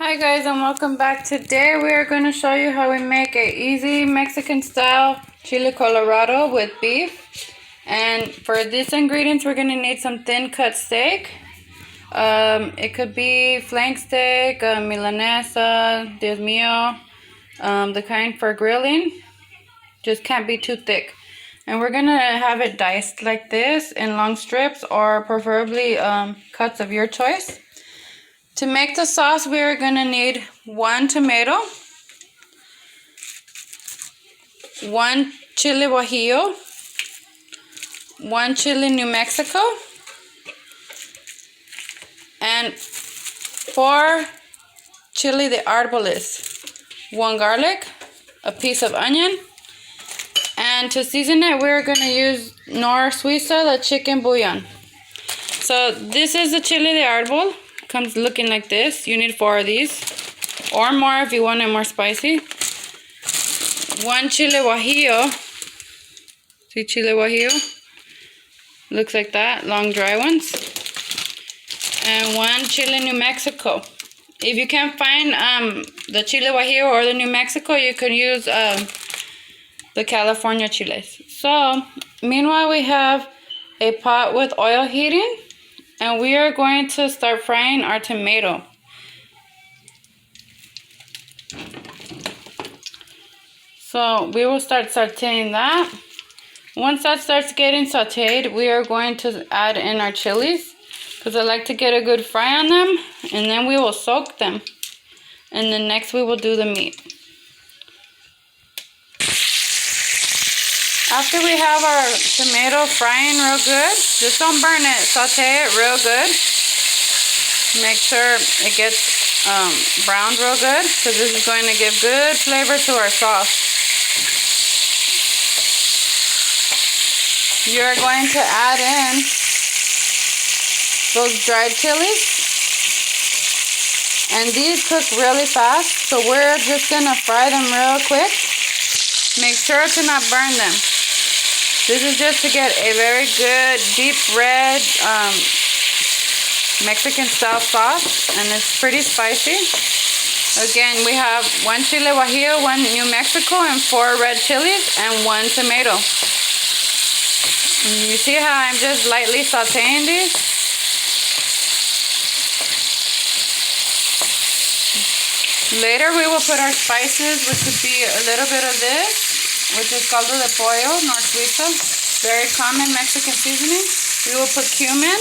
Hi guys and welcome back. Today we are going to show you how we make a easy Mexican style chile colorado with beef. And for these ingredients we're going to need some thin cut steak. It could be flank steak, milanesa, Dios mío, the kind for grilling. Just can't be too thick. And we're going to have it diced like this in long strips or preferably cuts of your choice. To make the sauce, we are going to need 1 tomato, 1 chile guajillo, 1 chile New Mexico, and 4 chile de arboles, 1 garlic, a piece of onion, and to season it, we're going to use Nor Suiza, the chicken bouillon. So this is the chile de arbol. Comes looking like this. You need 4 of these or more if you want it more spicy. 1 chile guajillo. See chile guajillo? Looks like that, long dry ones. And 1 chile New Mexico. If you can't find the chile guajillo or the New Mexico, you could use the California chiles. So meanwhile, we have a pot with oil heating. And we are going to start frying our tomato. So we will start sauteing that. Once that starts getting sauteed, we are going to add in our chilies, because I like to get a good fry on them, and then we will soak them. And then next we will do the meat. After we have our tomato frying real good, just don't burn it, saute it real good. Make sure it gets browned real good, because this is going to give good flavor to our sauce. You're going to add in those dried chilies. And these cook really fast, so we're just going to fry them real quick. Make sure to not burn them. This is just to get a very good deep red Mexican style sauce, and it's pretty spicy. Again, we have 1 chile guajillo, 1 New Mexico, and 4 red chilies, and 1 tomato. And you see how I'm just lightly sauteing these? Later we will put our spices, which would be a little bit of this, which is caldo de pollo, Nor Suiza, very common Mexican seasoning. We will put cumin,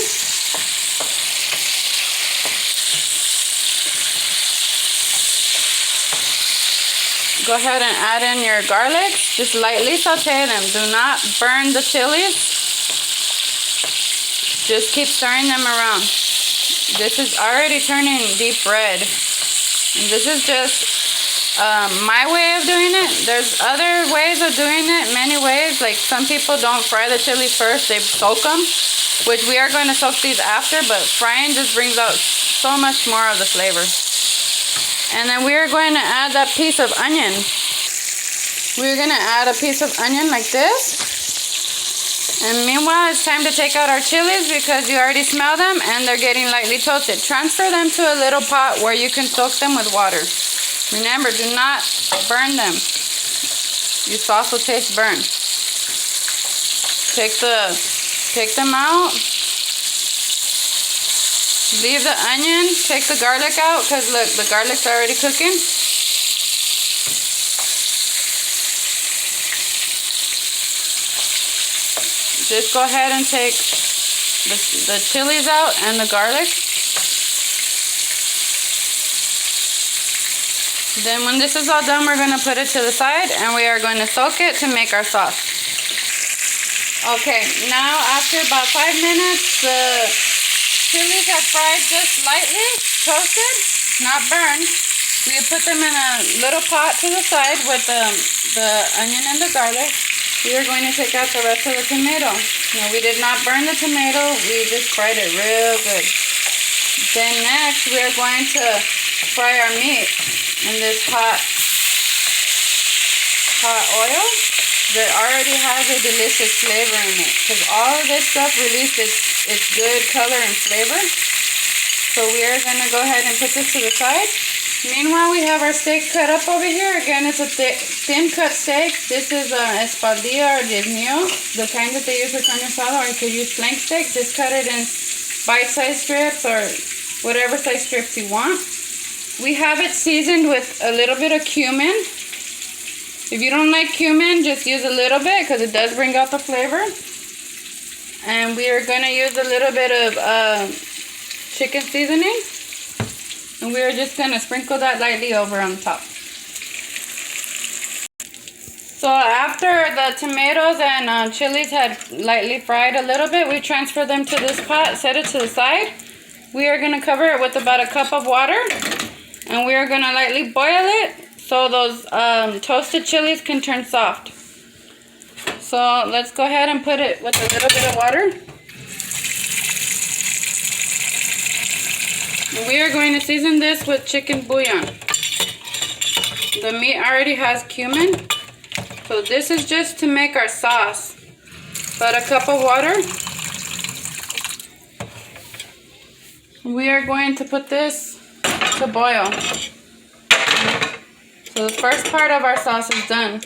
go ahead and add in your garlic, just lightly saute them, do not burn the chilies, just keep stirring them around. This is already turning deep red, and this is just my way of doing it. There's other ways of doing it, many ways. Like some people don't fry the chilies first, they soak them, which we are going to soak these after, but frying just brings out so much more of the flavor. And then we are going to add that piece of onion. We're going to add a piece of onion like this. And meanwhile, it's time to take out our chilies, because you already smell them and they're getting lightly toasted. Transfer them to a little pot where you can soak them with water. Remember, do not burn them. Your sauce will taste burnt. Take them out. Leave the onion. Take the garlic out, because look, the garlic's already cooking. Just go ahead and take the chilies out and the garlic. Then when this is all done, we're going to put it to the side, and we are going to soak it to make our sauce. Okay, now after about 5 minutes, the chilies have fried just lightly, toasted, not burned. We put them in a little pot to the side with the onion and the garlic. We are going to take out the rest of the tomato. Now, we did not burn the tomato, we just fried it real good. Then next, we are going to fry our meat in this hot oil that already has a delicious flavor in it, because all of this stuff released its good color and flavor. So we are going to go ahead and put this to the side. Meanwhile, we have our steak cut up over here. Again, it's a thin cut steak. This is espaldilla or diezmillo, the kind that they use for carne asada, or you could use flank steak. Just cut it in bite-sized strips or whatever size strips you want. We have it seasoned with a little bit of cumin. If you don't like cumin, just use a little bit because it does bring out the flavor. And we are going to use a little bit of chicken seasoning. And we are just going to sprinkle that lightly over on top. So after the tomatoes and chilies had lightly fried a little bit, we transfer them to this pot, set it to the side. We are going to cover it with about a cup of water. And we are going to lightly boil it so those toasted chilies can turn soft. So let's go ahead and put it with a little bit of water. We are going to season this with chicken bouillon. The meat already has cumin, so this is just to make our sauce. About a cup of water. We are going to put this to boil. So the first part of our sauce is done.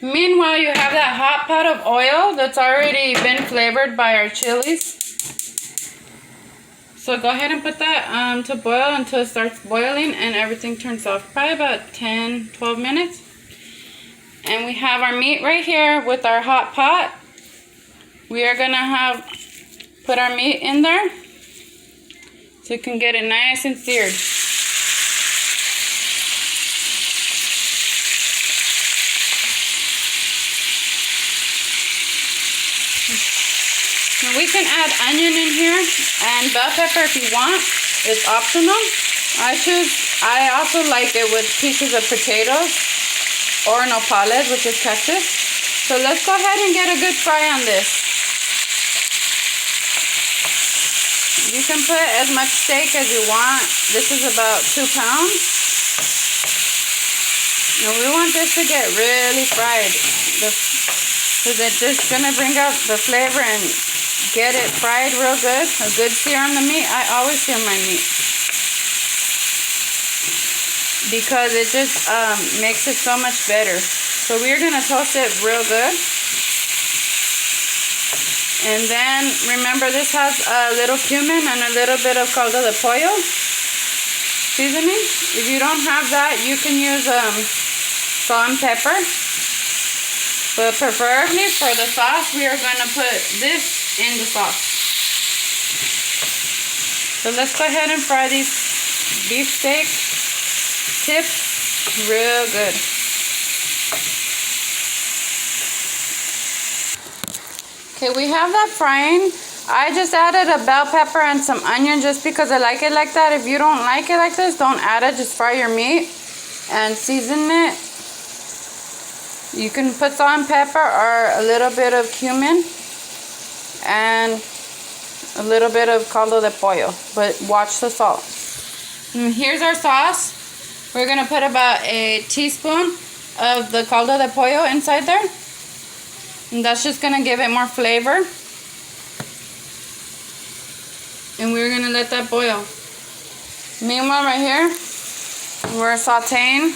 Meanwhile, you have that hot pot of oil that's already been flavored by our chilies. So go ahead and put that to boil until it starts boiling and everything turns off. Probably about 10-12 minutes. And we have our meat right here with our hot pot. We are going to put our meat in there so you can get it nice and seared. Now we can add onion in here and bell pepper if you want. It's optional. I also like it with pieces of potatoes or nopales, which is cactus. So let's go ahead and get a good fry on this. You can put as much steak as you want. This is about 2 pounds. Now we want this to get really fried. So that's just gonna bring out the flavor and get it fried real good. A good sear on the meat. I always sear my meat because it just makes it so much better. So we're gonna toast it real good. And then remember, this has a little cumin and a little bit of caldo de pollo seasoning. If you don't have that, you can use salt and pepper. But preferably for the sauce, we are going to put this in the sauce. So let's go ahead and fry these beef steak tips real good. Okay, we have that frying. I just added a bell pepper and some onion just because I like it like that. If you don't like it like this, don't add it. Just fry your meat and season it. You can put salt and pepper or a little bit of cumin and a little bit of caldo de pollo, but watch the salt. And here's our sauce. We're gonna put about a teaspoon of the caldo de pollo inside there. And that's just gonna give it more flavor. And we're gonna let that boil. Meanwhile, right here, we're sauteing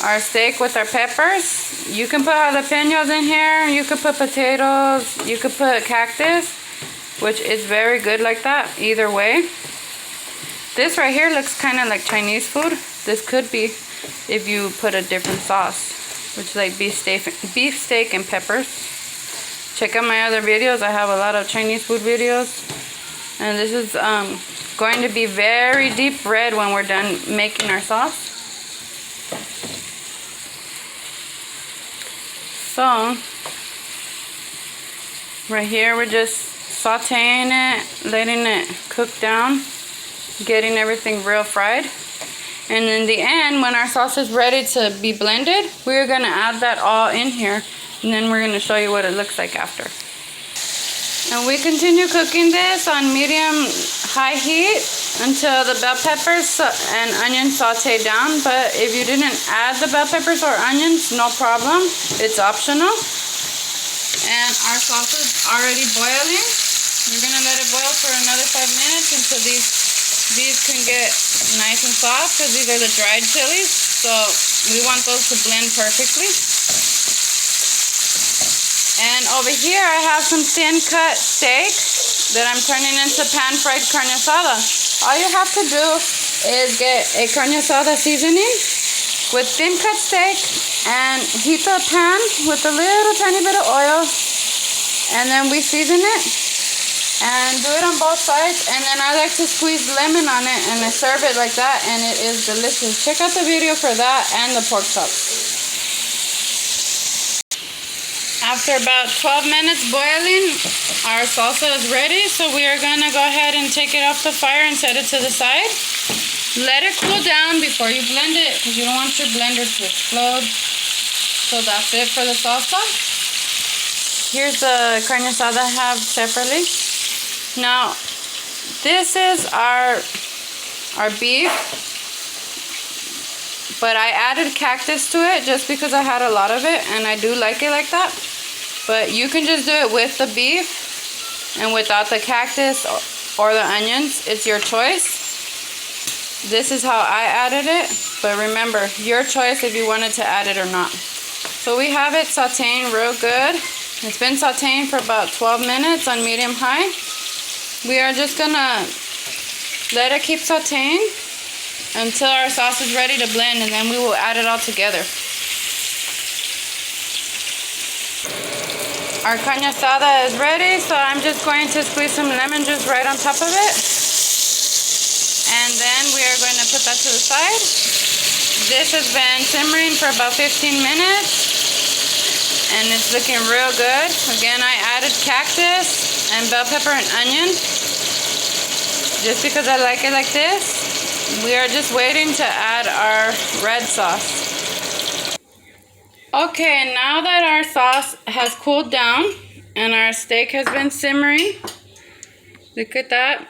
our steak with our peppers. You can put jalapenos in here. You could put potatoes. You could put cactus, which is very good like that. Either way. This right here looks kind of like Chinese food. This could be if you put a different sauce, which is like beef steak and peppers. Check out my other videos. I have a lot of Chinese food videos. And this is going to be very deep red when we're done making our sauce. So, right here we're just sauteing it, letting it cook down, getting everything real fried. And in the end, when our sauce is ready to be blended, we're going to add that all in here. And then we're going to show you what it looks like after. And we continue cooking this on medium-high heat until the bell peppers and onions saute down. But if you didn't add the bell peppers or onions, no problem. It's optional. And our sauce is already boiling. We're going to let it boil for another 5 minutes until these these can get nice and soft because these are the dried chilies. So we want those to blend perfectly. And over here I have some thin cut steak that I'm turning into pan fried carne asada. All you have to do is get a carne asada seasoning with thin cut steak and heat the pan with a little tiny bit of oil, and then we season it and do it on both sides. And then I like to squeeze lemon on it and I serve it like that, and it is delicious. Check out the video for that and the pork chop. After about 12 minutes boiling, our salsa is ready, so we are going to go ahead and take it off the fire and set it to the side. Let it cool down before you blend it because you don't want your blender to explode. So that's it for the salsa. Here's the carne asada I have separately. Now, this is our beef, but I added cactus to it just because I had a lot of it and I do like it like that. But you can just do it with the beef and without the cactus or the onions. It's your choice. This is how I added it. But remember, your choice if you wanted to add it or not. So we have it sauteing real good. It's been sauteing for about 12 minutes on medium high. We are just gonna let it keep sauteing until our sauce is ready to blend, and then we will add it all together. Our carne asada is ready, so I'm just going to squeeze some lemon juice right on top of it. And then we are going to put that to the side. This has been simmering for about 15 minutes. And it's looking real good. Again, I added cactus and bell pepper and onion. Just because I like it like this. We are just waiting to add our red sauce. Okay, now that our sauce has cooled down and our steak has been simmering, look at that.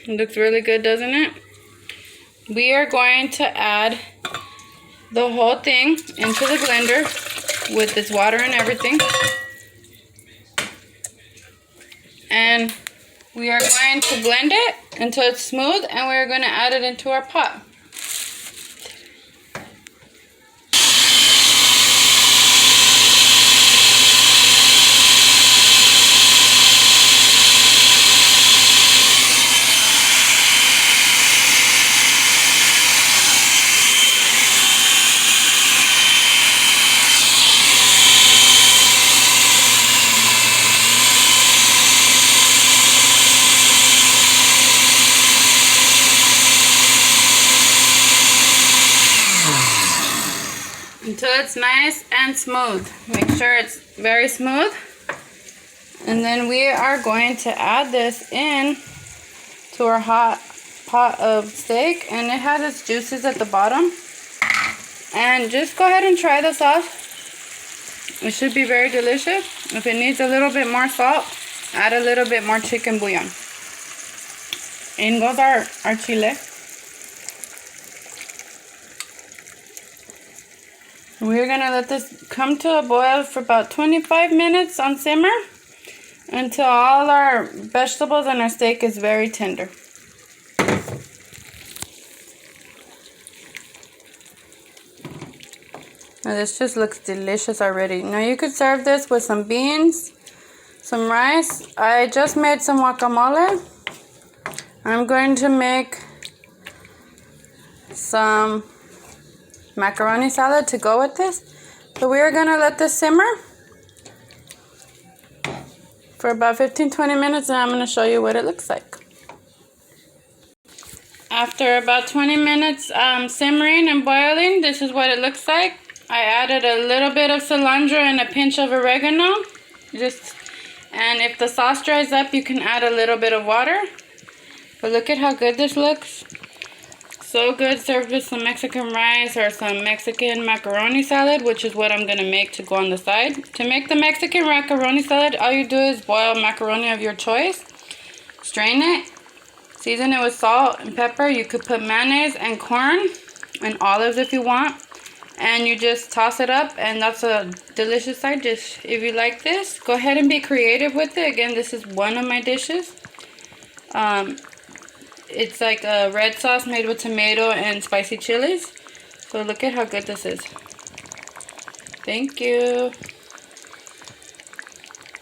It looks really good, doesn't it? We are going to add the whole thing into the blender with its water and everything. And we are going to blend it until it's smooth, and we are going to add it into our pot. Until it's nice and smooth. Make sure it's very smooth. And then we are going to add this in to our hot pot of steak, and it has its juices at the bottom. And just go ahead and try the sauce. It should be very delicious. If it needs a little bit more salt, add a little bit more chicken bouillon. In goes our chile. We're going to let this come to a boil for about 25 minutes on simmer until all our vegetables and our steak is very tender. Now this just looks delicious already. Now you could serve this with some beans, some rice. I just made some guacamole. I'm going to make some macaroni salad to go with this. So we are going to let this simmer for about 15-20 minutes, and I'm going to show you what it looks like. After about 20 minutes simmering and boiling, this is what it looks like. I added a little bit of cilantro and a pinch of oregano. And if the sauce dries up, you can add a little bit of water. But look at how good this looks. So good, served with some Mexican rice or some Mexican macaroni salad, which is what I'm going to make to go on the side. To make the Mexican macaroni salad, all you do is boil macaroni of your choice, strain it, season it with salt and pepper. You could put mayonnaise and corn and olives if you want, and you just toss it up, and that's a delicious side dish. If you like this, go ahead and be creative with it. Again, this is one of my dishes. it's like a red sauce made with tomato and spicy chilies. So look at how good this is. Thank you.